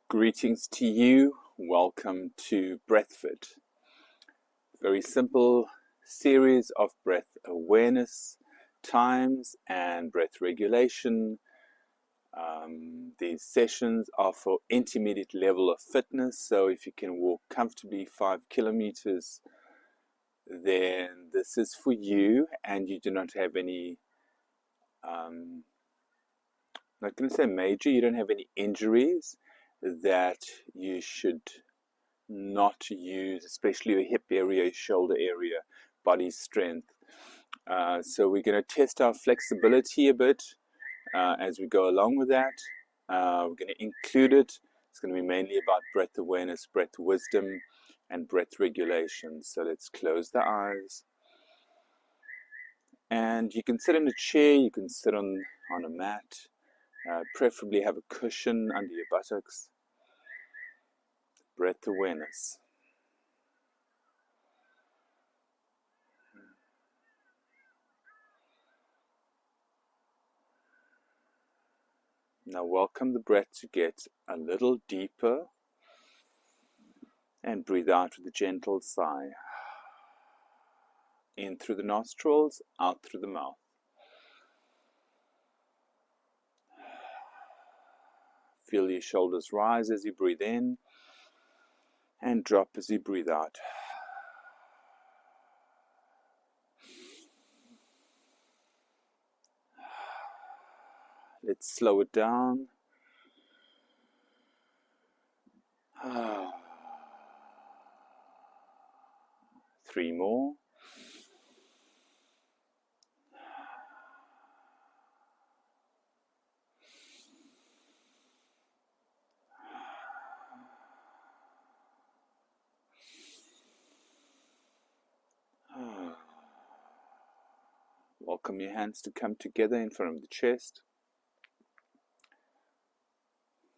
Greetings to you. Welcome to Breathfit. Very simple series of breath awareness times and breath regulation. These sessions are for intermediate level of fitness. So if you can walk comfortably 5 kilometers, then this is for you, and you do not have any, I'm not going to say major, you don't have any injuries that you should not use, especially your hip area, your shoulder area, body strength. So we're going to test our flexibility a bit as we go along with that. We're going to include it. It's going to be mainly about breath awareness, breath wisdom, and breath regulation. So let's close the eyes. And you can sit in a chair, you can sit on a mat. Preferably have a cushion under your buttocks. Breath awareness. Now welcome the breath to get a little deeper and breathe out with a gentle sigh. In through the nostrils, out through the mouth. Feel your shoulders rise as you breathe in and drop as you breathe out. Let's slow it down. 3 more. Welcome your hands to come together in front of the chest.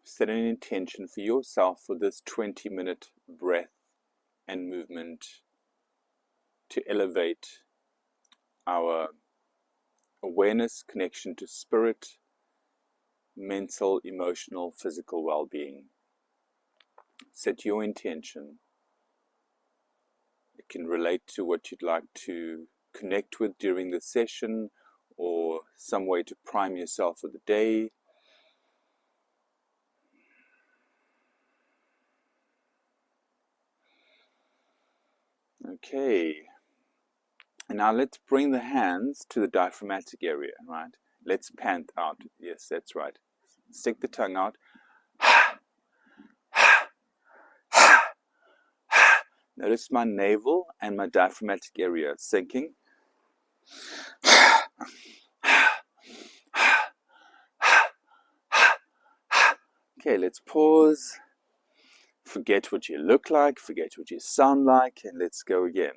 Set an intention for yourself for this 20-minute breath and movement to elevate our awareness, connection to spirit, mental, emotional, physical well-being. Set your intention. It can relate to what you'd like to connect with during the session or some way to prime yourself for the day. Okay. And now let's bring the hands to the diaphragmatic area, right? Let's pant out. Yes, that's right. Stick the tongue out. Notice my navel and my diaphragmatic area sinking. Okay, let's pause. Forget what you look like, forget what you sound like, and let's go again.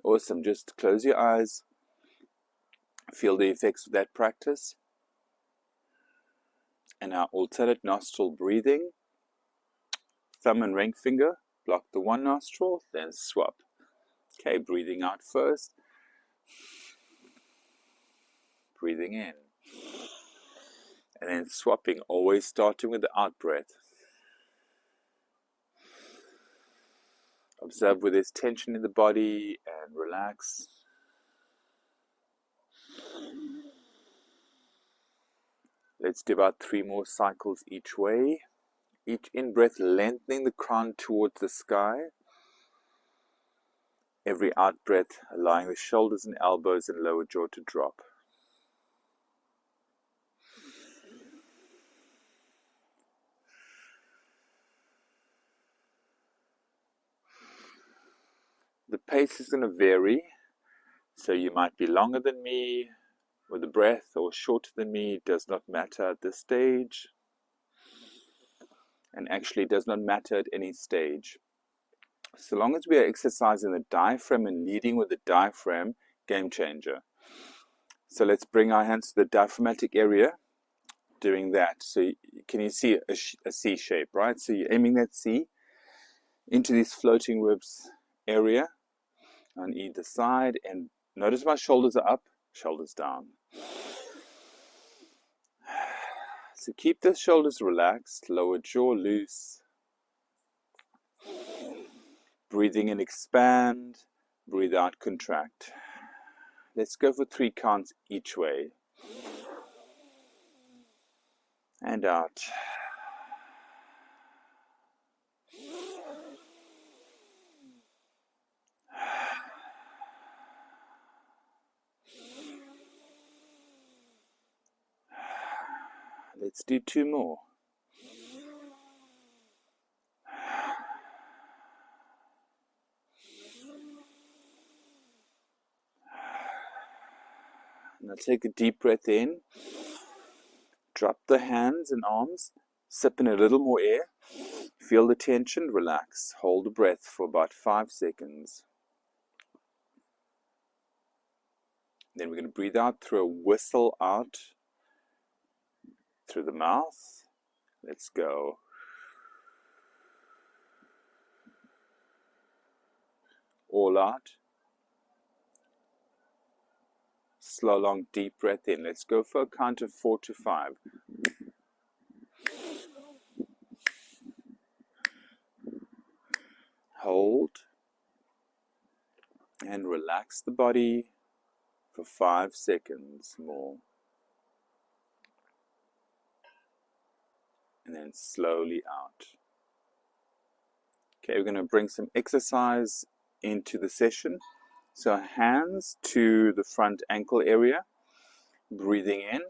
Awesome. Just close your eyes. Feel the effects of that practice. And our alternate nostril breathing. Thumb and ring finger block the one nostril, then swap. Okay, breathing out first. Breathing in. And then swapping, always starting with the out breath. Observe where there's tension in the body and relax. Let's do about 3 more cycles each way. Each in-breath lengthening the crown towards the sky. Every out-breath allowing the shoulders and elbows and lower jaw to drop. The pace is going to vary, so you might be longer than me with the breath or shorter than me. It does not matter at this stage, and actually does not matter at any stage. So long as we are exercising the diaphragm and leading with the diaphragm, game changer. So let's bring our hands to the diaphragmatic area, doing that. So can you see a C shape, right? So you're aiming that C into these floating ribs area on either side and Notice my shoulders are up, shoulders down. So keep the shoulders relaxed, lower jaw loose. Breathing in, expand. Breathe out, contract. Let's go for 3 counts each way. And out. Let's do 2 more. Now take a deep breath in. Drop the hands and arms. Sip in a little more air. Feel the tension, relax. Hold the breath for about 5 seconds. Then we're going to breathe out through a whistle out through the mouth. Let's go. All out. Slow, long, deep breath in. Let's go for a count of 4 to 5. Hold. And relax the body for 5 seconds more. And then slowly out. Okay, we're going to bring some exercise into the session. So hands to the front ankle area. Breathing in,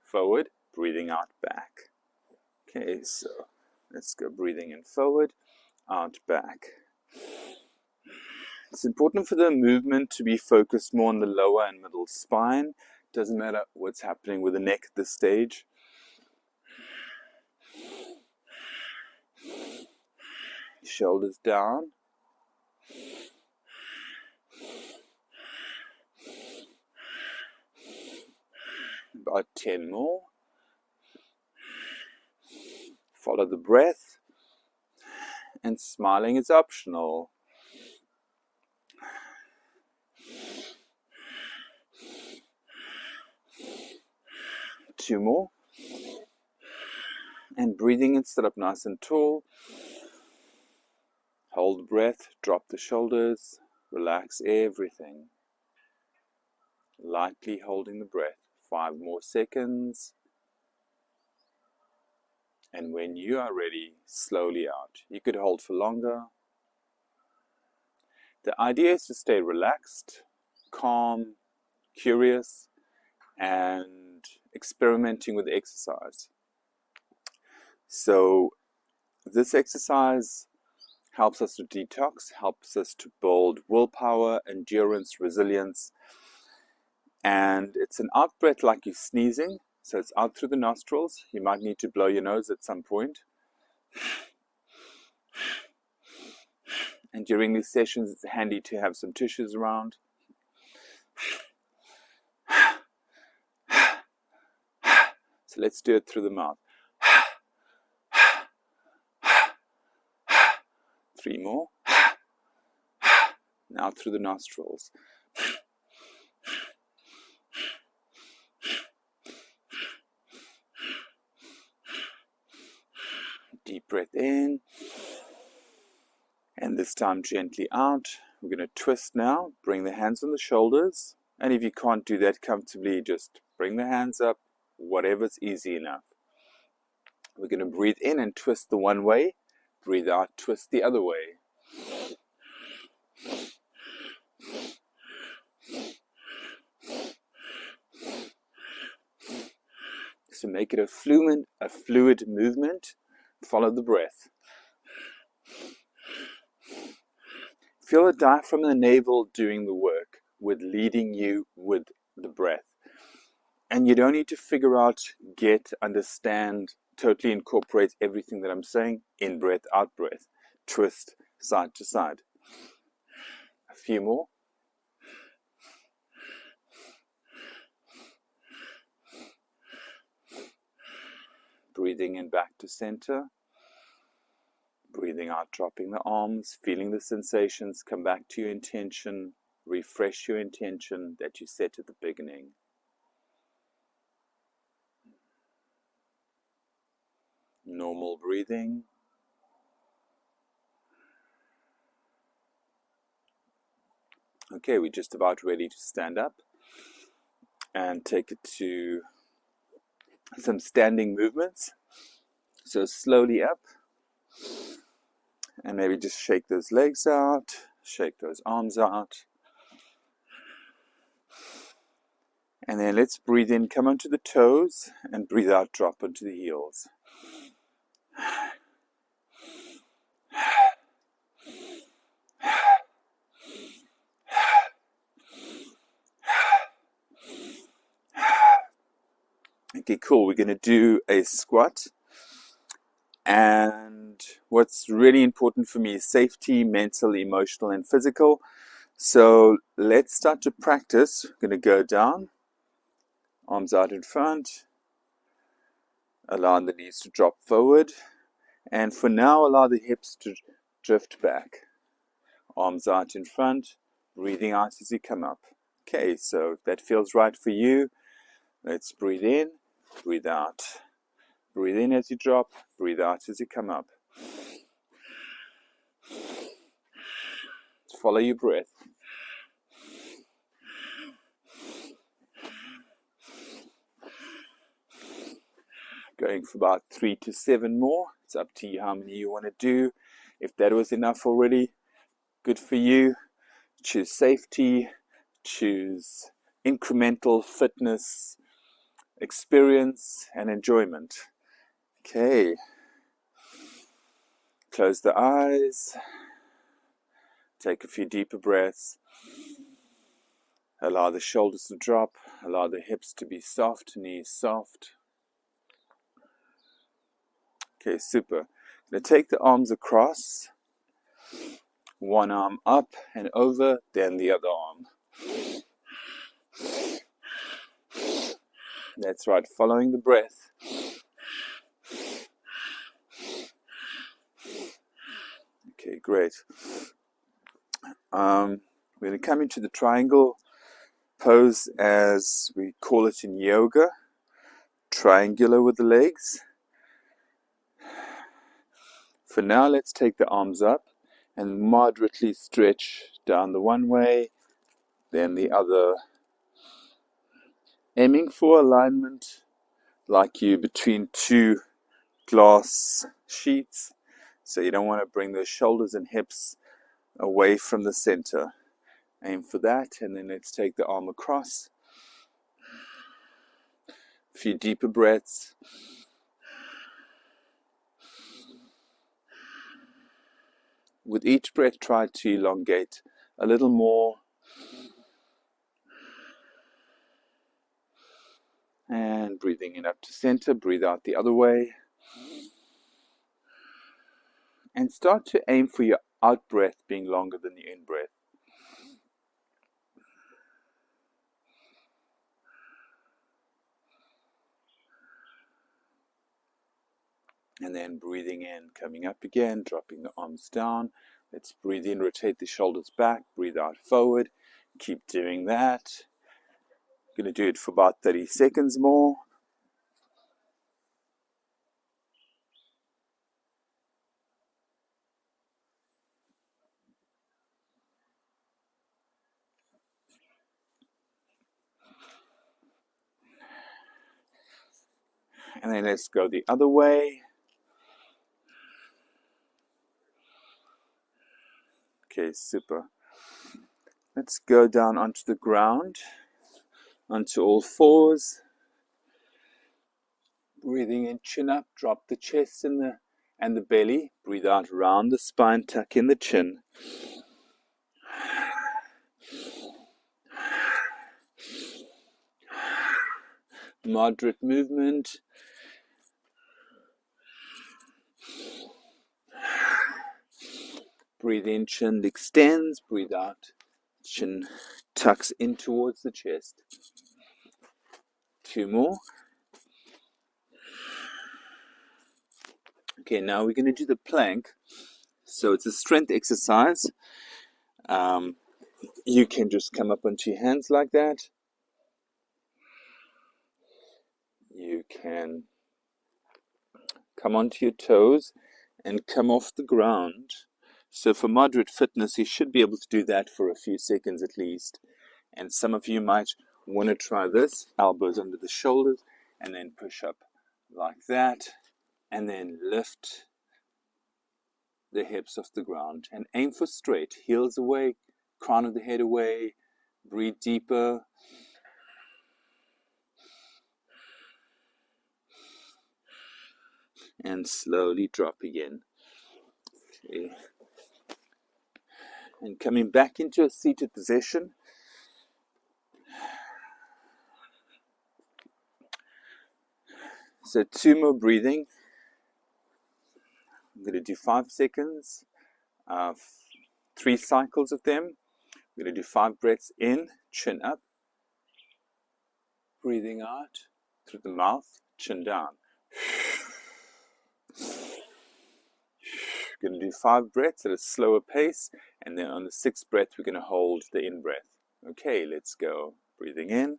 forward. Breathing out, back. Okay, so let's go breathing in forward, out, back. It's important for the movement to be focused more on the lower and middle spine. Doesn't matter what's happening with the neck at this stage. Shoulders down. About 10 more. Follow the breath. And smiling is optional. Two more. And breathing in, sit up nice and tall. Hold the breath, drop the shoulders, relax everything. Lightly holding the breath. 5 more seconds. And when you are ready, slowly out. You could hold for longer. The idea is to stay relaxed, calm, curious, and experimenting with the exercise. So this exercise helps us to detox, helps us to build willpower, endurance, resilience. And it's an out breath like you're sneezing. So it's out through the nostrils. You might need to blow your nose at some point. And during these sessions, it's handy to have some tissues around. So let's do it through the mouth. 3 more. Now through the nostrils. Deep breath in. And this time gently out. We're going to twist now. Bring the hands on the shoulders. And if you can't do that comfortably, just bring the hands up. Whatever's easy enough. We're going to breathe in and twist the one way. Breathe out, twist the other way. So make it a fluid movement. Follow the breath. Feel the diaphragm and the navel doing the work with leading you with the breath. And you don't need to figure out, get, understand, totally incorporate everything that I'm saying. In breath, out breath. Twist side to side. A few more. Breathing in back to center. Breathing out, dropping the arms, feeling the sensations, come back to your intention, refresh your intention that you set at the beginning. Normal breathing. Okay, we're just about ready to stand up and take it to some standing movements. So slowly up, and maybe just shake those legs out, shake those arms out. And then let's breathe in, come onto the toes, and breathe out, drop onto the heels. Okay, cool. We're going to do a squat. And what's really important for me is safety, mental, emotional, and physical. So let's start to practice. We're going to go down, arms out in front, allow the knees to drop forward. And for now, allow the hips to drift back. Arms out in front, breathing out as you come up. Okay, so if that feels right for you, let's breathe in, breathe out. Breathe in as you drop, breathe out as you come up. Follow your breath. Going for about 3 to 7 more. It's up to you how many you want to do. If that was enough already, good for you. Choose safety, choose incremental fitness, experience, and enjoyment. Okay. Close the eyes. Take a few deeper breaths. Allow the shoulders to drop. Allow the hips to be soft, knees soft. Okay, super. I'm going to take the arms across. One arm up and over, then the other arm. That's right, following the breath. Okay, great. We're going to come into the triangle pose as we call it in yoga. Triangular with the legs. For now, let's take the arms up and moderately stretch down the one way, then the other. Aiming for alignment like you between two glass sheets. So you don't want to bring those shoulders and hips away from the center. Aim for that, and then let's take the arm across. A few deeper breaths. With each breath, try to elongate a little more. And breathing in up to center, breathe out the other way. And start to aim for your out breath being longer than the in breath. And then breathing in, coming up again, dropping the arms down. Let's breathe in, rotate the shoulders back, breathe out forward. Keep doing that. Going to do it for about 30 seconds more. And then let's go the other way. Okay, super. Let's go down onto the ground, onto all fours. Breathing in, chin up, drop the chest and the belly. Breathe out, round the spine, tuck in the chin. Moderate movement. Breathe in, chin extends. Breathe out, chin tucks in towards the chest. 2 more. Okay, now we're going to do the plank. So it's a strength exercise. You can just come up onto your hands like that. You can come onto your toes and come off the ground. So for moderate fitness, you should be able to do that for a few seconds at least. And some of you might want to try this, elbows under the shoulders, and then push up like that, and then lift the hips off the ground and aim for straight, heels away, crown of the head away, breathe deeper. And slowly drop again. Okay. And coming back into a seated position. So 2 more breathing. I'm going to do 5 seconds, 3 cycles of them. I'm going to do 5 breaths in, chin up, breathing out through the mouth, chin down. We're going to do 5 breaths at a slower pace, and then on the 6th breath, we're going to hold the in-breath. Okay, let's go. Breathing in.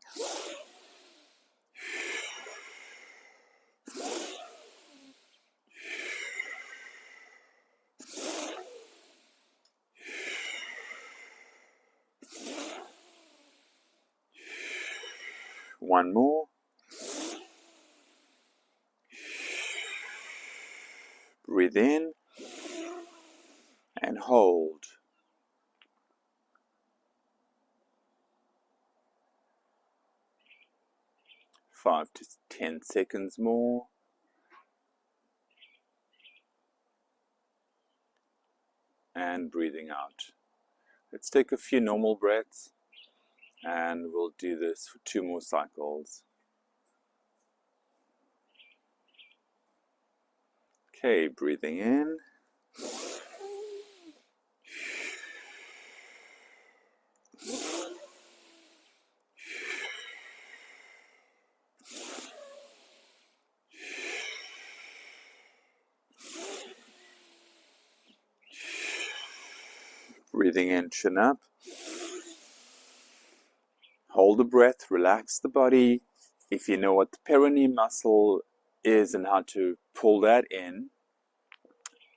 One more. Breathe in and hold. 5 to 10 seconds more. And breathing out. Let's take a few normal breaths, and we'll do this for 2 more cycles. Okay, breathing in. Breathing in, chin up. Hold the breath, relax the body. If you know what the perineum muscle is and how to pull that in,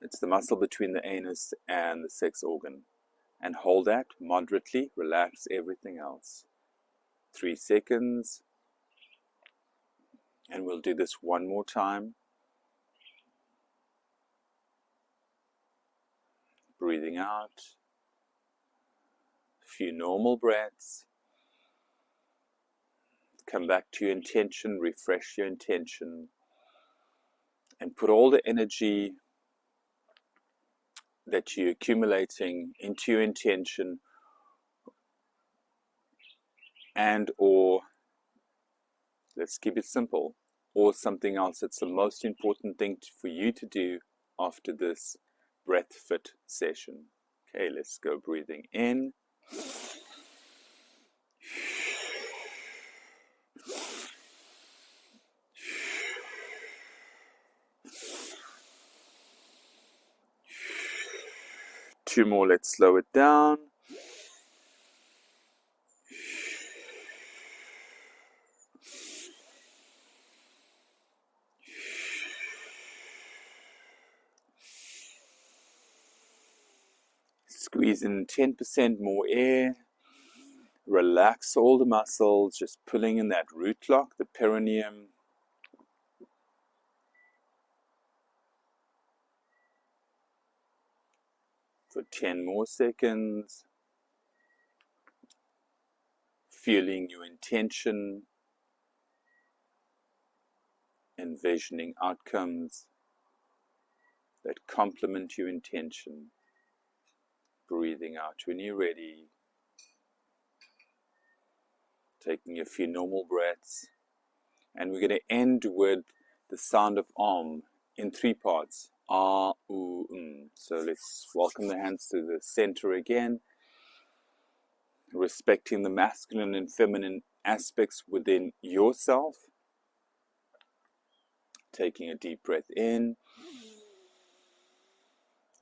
it's the muscle between the anus and the sex organ. And hold that moderately, relax everything else. 3 seconds. And we'll do this one more time. Breathing out. A few normal breaths. Come back to your intention, refresh your intention, and put all the energy that you're accumulating into your intention, and or, let's keep it simple, or something else that's the most important thing for you to do after this breath fit session. Okay, let's go. Breathing in. Two more, let's slow it down. Squeeze in 10% more air. Relax all the muscles, just pulling in that root lock, the perineum. For 10 more seconds. Feeling your intention, envisioning outcomes that complement your intention. Breathing out when you're ready. Taking a few normal breaths. And we're going to end with the sound of Om in 3 parts. Ah, oo, So let's welcome the hands to the center again. Respecting the masculine and feminine aspects within yourself. Taking a deep breath in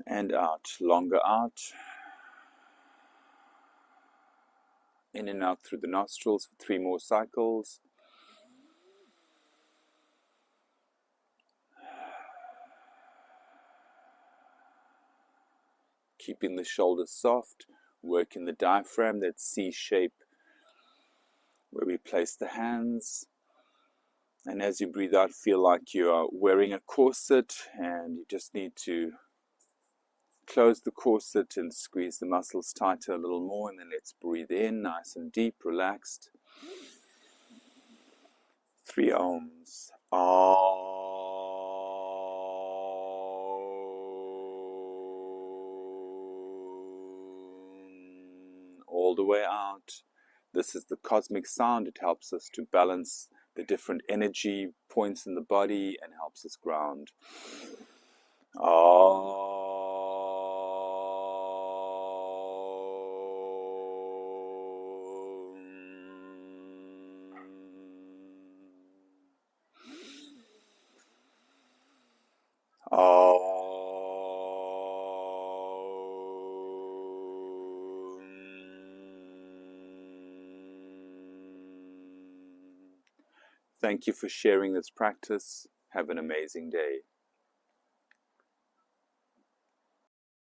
and out, longer out. In and out through the nostrils for 3 more cycles. Keeping the shoulders soft, working the diaphragm, that C shape where we place the hands. And as you breathe out, feel like you are wearing a corset and you just need to close the corset and squeeze the muscles tighter a little more. And then let's breathe in, nice and deep, relaxed. 3 ohms. All the way out. This is the cosmic sound. It helps us to balance the different energy points in the body and helps us ground. Thank you for sharing this practice. Have an amazing day.